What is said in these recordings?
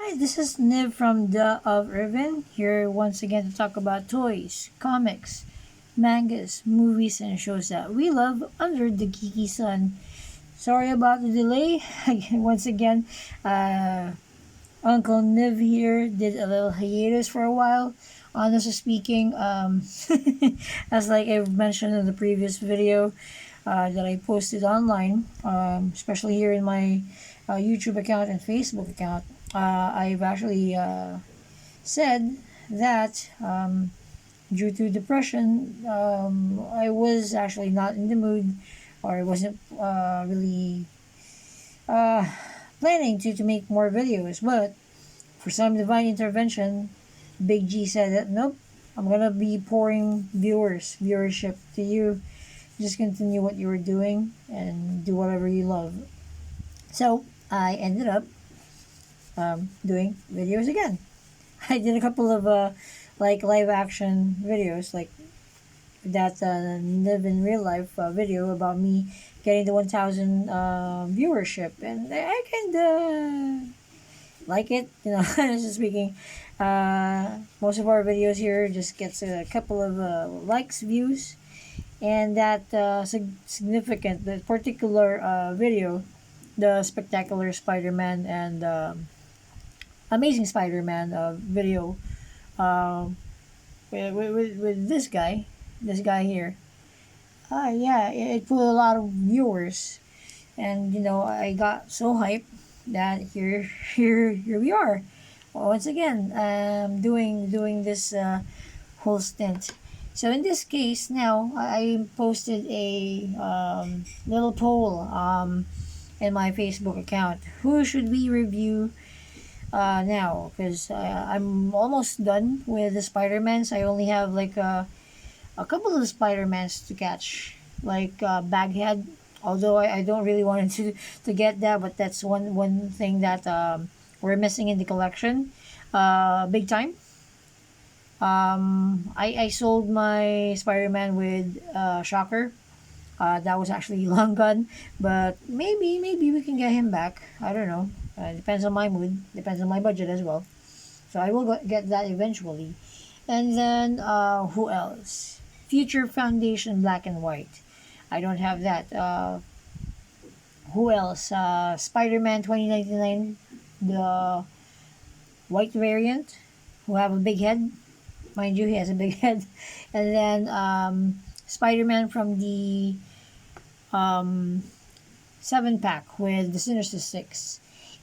Hi, this is Niv from The of Irvin, here once again to talk about toys, comics, mangas, movies, and shows that we love under the geeky sun. Sorry about the delay. Once again, uh, Uncle Niv here did a little hiatus for a while. Honestly speaking, as like I mentioned in the previous video that I posted online, especially here in my YouTube account and Facebook account, I've actually said that due to depression, I was actually not in the mood, or I wasn't really uh, planning to make more videos. But for some divine intervention, Big G said that nope, I'm gonna be pouring viewership to you. Just continue what you were doing and do whatever you love. So I ended up doing videos again. I did a couple of like live action videos, like that live in real life video about me getting the 1,000 viewership, and I kind of like it. Honestly speaking, most of our videos here just gets a couple of likes, views, and that significant, the particular video, the Spectacular Spider-Man and Amazing Spider-Man video uh, with this guy here. Yeah, it put a lot of viewers, and I got so hyped that here we are once again, doing this whole stint. So in this case, now I posted a little poll in my Facebook account. Who should we review now? Because I'm almost done with the Spider-Mans. I only have like a couple of Spider-Mans to catch, like Baghead. Although I don't really want to get that, but that's one thing that we're missing in the collection, big time. I sold my Spider-Man with Shocker. That was actually long gone, but maybe we can get him back. I don't know. Depends on my mood. Depends on my budget as well. So I will get that eventually. And then who else? Future Foundation Black and White. I don't have that. Who else? Spider-Man 2099, the white variant, who have a big head. Mind you, he has a big head. And then Spider-Man from the um, 7 pack with the Sinister Six.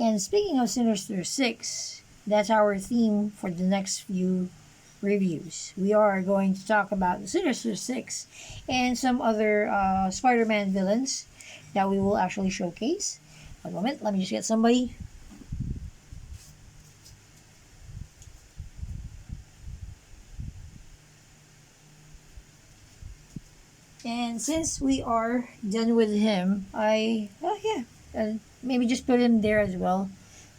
And speaking of Sinister Six, that's our theme for the next few reviews. We are going to talk about the Sinister Six and some other Spider-Man villains that we will actually showcase. One moment, let me just get somebody. And since we are done with him, maybe just put him there as well.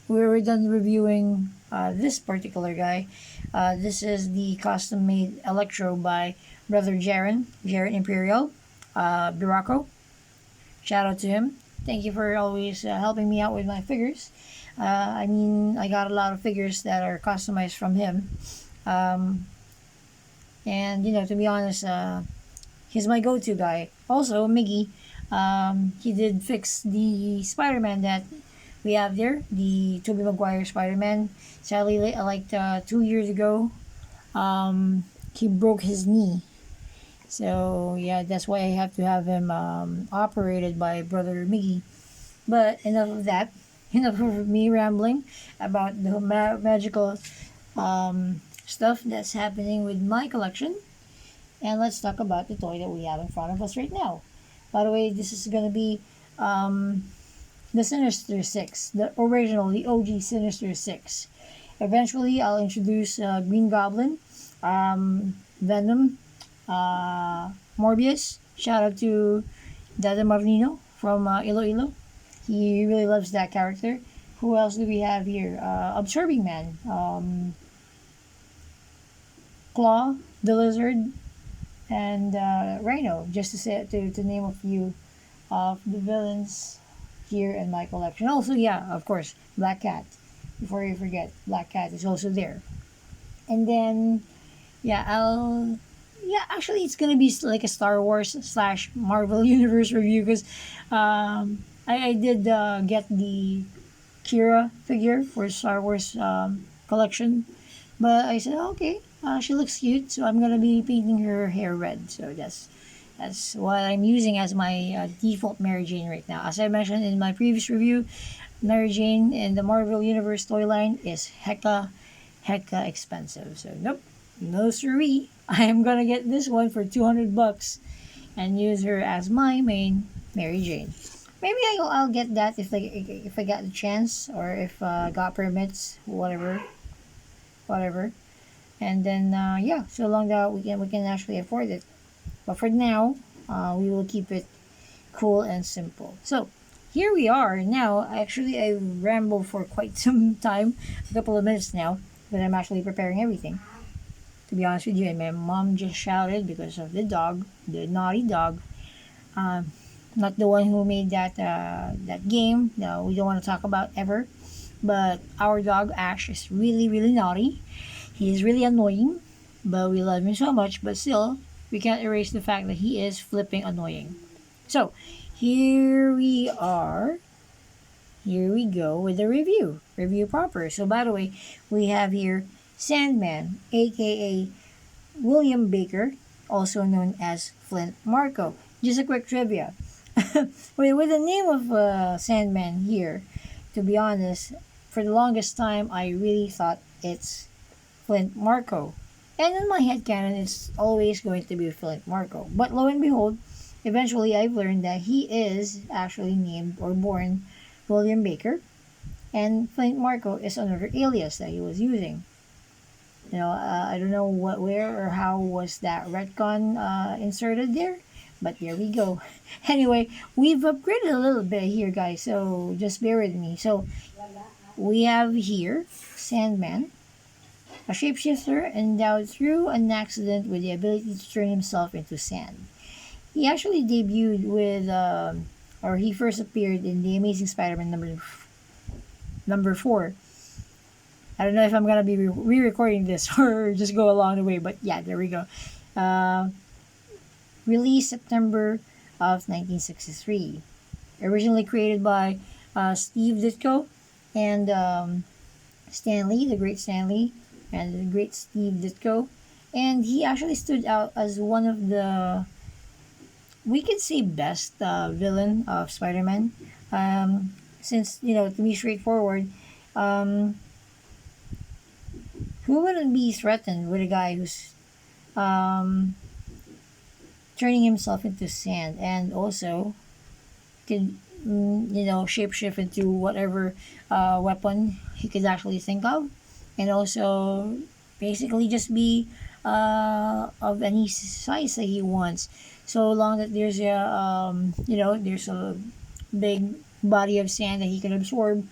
We're done reviewing this particular guy. This is the custom made Electro by Brother Jaren Imperial, Biraco. Shout out to him. Thank you for always helping me out with my figures. I got a lot of figures that are customized from him. Um, and, to be honest, he's my go to guy. Also, Miggy, he did fix the Spider Man that we have there, the Tobey Maguire Spider Man. Sadly, like 2 years ago, he broke his knee. So yeah, that's why I have to have him operated by Brother Miggy. But enough of that. Enough of me rambling about the magical stuff that's happening with my collection. And let's talk about the toy that we have in front of us right now. By the way, this is going to be the Sinister Six, the original, the OG Sinister Six. Eventually, I'll introduce Green Goblin, Venom, Morbius. Shout out to Dada Marlino from Iloilo. He really loves that character. Who else do we have here? Absorbing Man, Claw, the Lizard, and Rhino, just to say to name a few of the villains here in my collection. Also, yeah, of course, Black Cat. before you forget, Black Cat is also there. And then yeah, actually it's gonna be like a Star Wars slash Marvel Universe review because I did get the Kira figure for Star Wars collection, but I said okay, she looks cute, so I'm gonna be painting her hair red. So that's what I'm using as my default Mary Jane right now. As I mentioned in my previous review, Mary Jane in the Marvel Universe toy line is hecka expensive. So nope, no siree. I am gonna get this one for $200 and use her as my main Mary Jane. Maybe I'll get that if I got the chance or if got permits, whatever. And then yeah, so long that we can actually afford it. But for now, we will keep it cool and simple. So here we are now. Actually, I rambled for quite some time, a couple of minutes now, but I'm actually preparing everything. To be honest with you, and my mom just shouted because of the dog, the naughty dog. Um, Not the one who made that game. No, we don't want to talk about ever. But our dog Ash is really really naughty. He is really annoying, but we love him so much. But still, we can't erase the fact that he is flipping annoying. So here we are. Here we go with the review proper. So by the way, we have here Sandman, aka William Baker, also known as Flint Marco. Just a quick trivia. With the name of Sandman here, to be honest, for the longest time I really thought it's Flint Marco. And in my head canon, it's always going to be Flint Marco. But lo and behold, eventually I've learned that he is actually named or born William Baker, and Flint Marco is another alias that he was using. I don't know where or how was that retcon inserted there, but there we go. Anyway, we've upgraded a little bit here, guys, so just bear with me. So we have here Sandman, a shapeshifter endowed through an accident with the ability to turn himself into sand. He actually debuted with, or he first appeared in the Amazing Spider-Man number 4. I don't know if I'm gonna be re-recording this or just go along the way, but yeah, there we go. Uh, Released September of 1963. Originally created by Steve Ditko and Stanley, the great Stanley, and the great Steve Ditko. And he actually stood out as one of the, we could say, best villain of Spider-Man. Since, to be straightforward, um, who wouldn't be threatened with a guy who's um, turning himself into sand and also could, shapeshift into whatever weapon he could actually think of, and also basically just be of any size that he wants, so long that there's a big body of sand that he can absorb.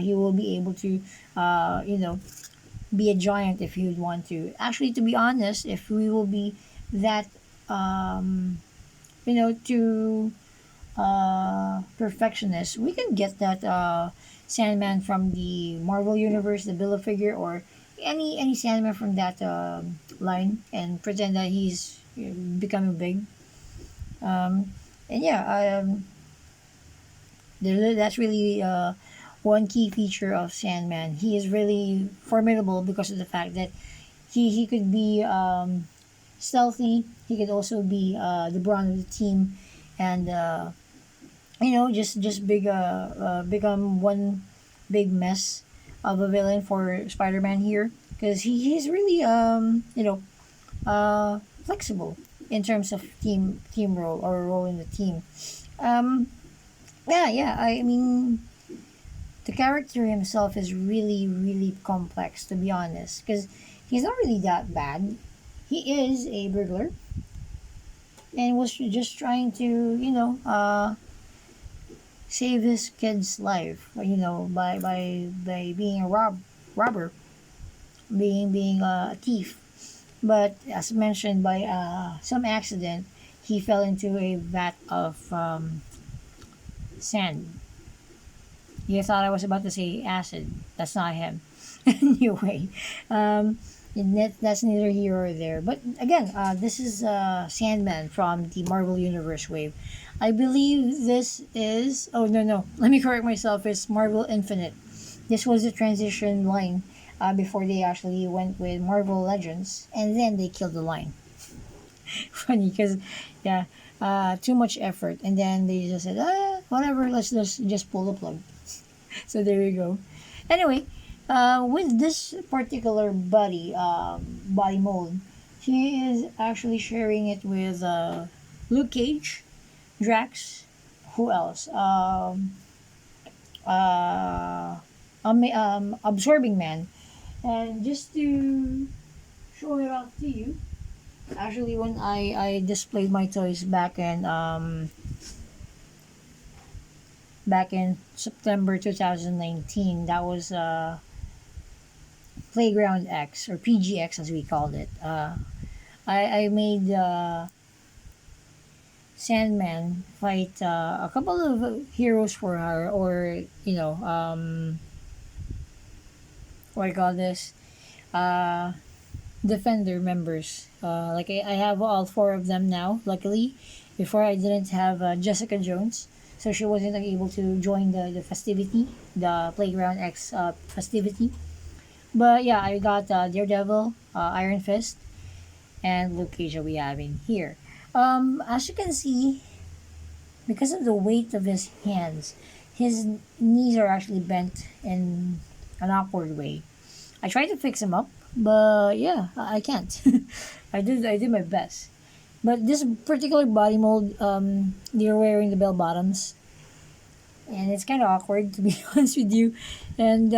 He will be able to, be a giant if you'd want to. Actually, to be honest, if we will be that, um, to perfectionist, we can get that Sandman from the Marvel Universe, the Bill of Figure, or any Sandman from that line, and pretend that he's becoming big. Um, and yeah, that's really one key feature of Sandman. He is really formidable because of the fact that he could be stealthy. He could also be the brawn of the team, and just become one big mess of a villain for Spider-Man here, because he's really flexible in terms of team role or role in the team. Um, yeah. I mean, the character himself is really really complex, to be honest, because he's not really that bad. He is a burglar and was just trying to save his kid's life, by being a robber, being a thief. But as mentioned, by some accident, he fell into a vat of sand, You thought I was about to say acid. That's not him. Anyway, that's neither here or there. But again, this is Sandman from the Marvel Universe wave. I believe this is. Oh, no, no. Let me correct myself. It's Marvel Infinite. This was the transition line before they actually went with Marvel Legends, and then they killed the line. Funny because, yeah, too much effort, and then they just said, whatever, let's just pull the plug. So there you go. Anyway, with this particular body mold, he is actually sharing it with Luke Cage, Drax, who else? Absorbing Man. And just to show it off to you, actually, when I displayed my toys back in September 2019, that was Playground X, or PGX as we called it. I made Sandman fight a couple of heroes for her, or what do you call this? Uh, Defender members. Like I have all four of them now. Luckily, before I didn't have Jessica Jones, so she wasn't able to join the festivity, the Playground X festivity. But yeah, I got Daredevil, Iron Fist, and Luke Cage that we have in here. As you can see, because of the weight of his hands, his knees are actually bent in an awkward way. I tried to fix him up, but yeah, I can't. I did my best. But this particular body mold, they're wearing the bell bottoms, and it's kind of awkward to be honest with you. And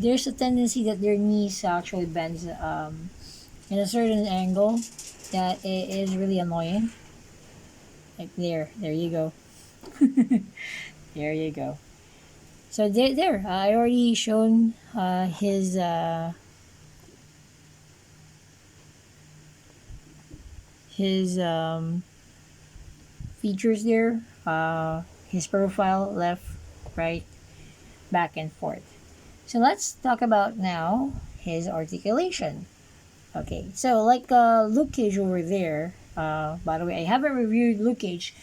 there's a tendency that their knees actually bends in a certain angle that is really annoying. Like there you go, there you go. So there. I already shown his features there. His profile, left, right, back and forth. So let's talk about now his articulation. Okay, so like Luke Cage over there. By the way, I haven't reviewed Luke Cage.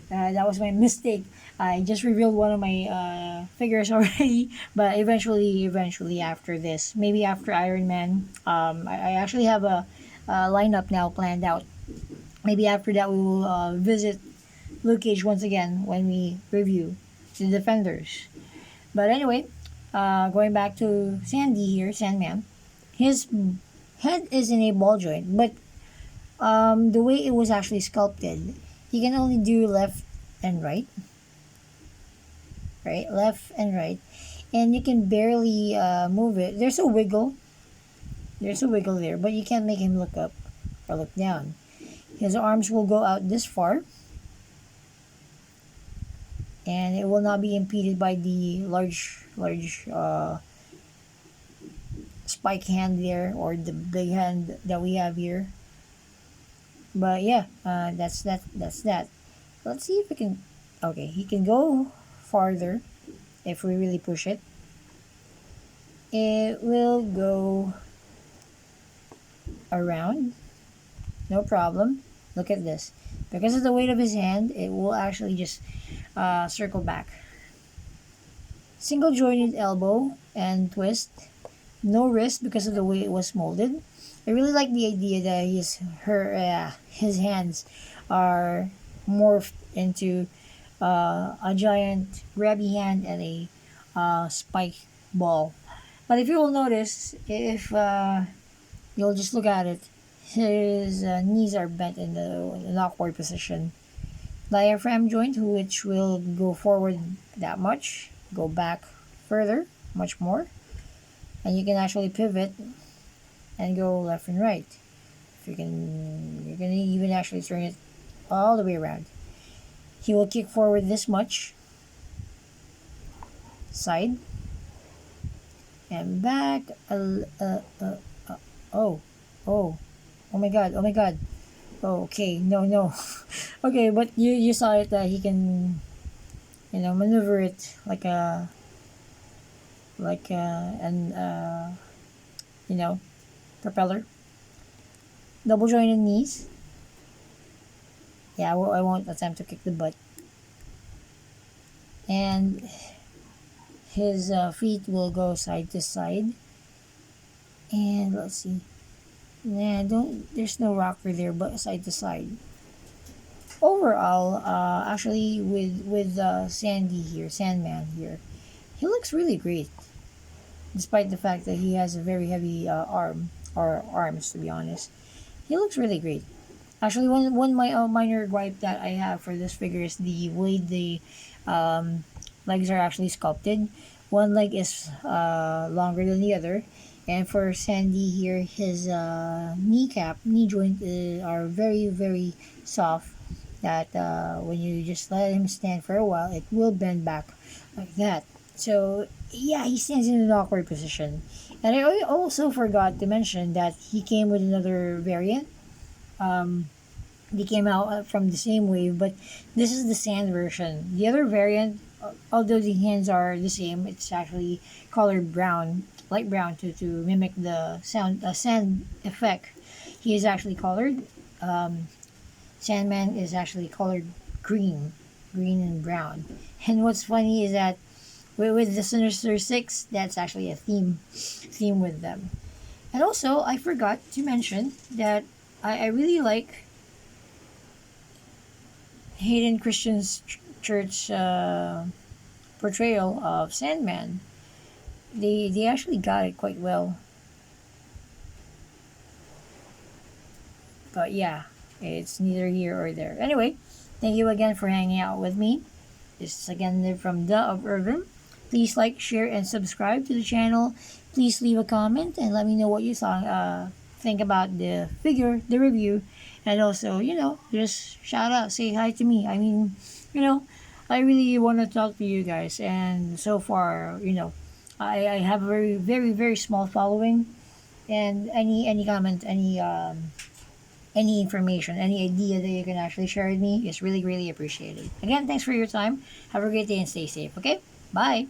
That was my mistake. I just revealed one of my figures already, but eventually after this, maybe after Iron Man, I actually have a lineup now planned out. Maybe after that we will visit Luke Cage once again when we review the Defenders. But anyway, going back to Sandy here, Sandman, his head is in a ball joint, but the way it was actually sculpted, he can only do left and right, left and right, and you can barely move it. There's a wiggle there, but you can't make him look up or look down. His arms will go out this far, and it will not be impeded by the large spike hand there, or the big hand that we have here. But yeah, that's that. Let's see if we can. Okay, he can go farther if we really push it. It will go around, no problem. Look at this. Because of the weight of his hand, it will actually just circle back. Single jointed elbow and twist. No wrist because of the way it was molded. I really like the idea that his hands are morphed into a giant grabby hand and a spike ball. But if you will notice, if you'll just look at it, his knees are bent in an awkward position. Diaphragm joint, which will go forward that much, go back further, much more, and you can actually pivot and go left and right. If you can even actually turn it all the way around. He will kick forward this much, side, and back. Oh, oh, oh my God, oh my God. Oh, okay, no. Okay, but you saw it that he can, maneuver it like a like an you know, propeller. Double jointed knees. Yeah, I won't attempt to kick the butt. And his feet will go side to side. And let's see. Nah, don't. There's no rocker there, but side to side. Overall, actually, with Sandy here, Sandman here, he looks really great, despite the fact that he has a very heavy arm or arms. To be honest, he looks really great. Actually, one my minor gripe that I have for this figure is the way the um, legs are actually sculpted. One leg is longer than the other, and for Sandy here, his knee joint are very soft. That when you just let him stand for a while, it will bend back like that. So yeah, he stands in an awkward position. And I also forgot to mention that he came with another variant. Um, they came out from the same wave, but this is the sand version. The other variant, although the hands are the same, it's actually colored brown, light brown to mimic the sand effect. He is actually colored. Um, Sandman is actually colored green, green and brown. And what's funny is that with the Sinister Six, that's actually a theme with them. And also, I forgot to mention that I really like Hayden Christian's church portrayal of Sandman. They actually got it quite well. But yeah, it's neither here or there. Anyway, thank you again for hanging out with me. This is again Liv from The of Urban. Please like, share, and subscribe to the channel. Please leave a comment and let me know what you think about the figure, the review, and also, just shout out, say hi to me. I mean, you know, I really want to talk to you guys, and so far, I have a very small following, and any comment, any information, any idea that you can actually share with me is really appreciated. Again, thanks for your time. Have a great day and stay safe. Okay, bye.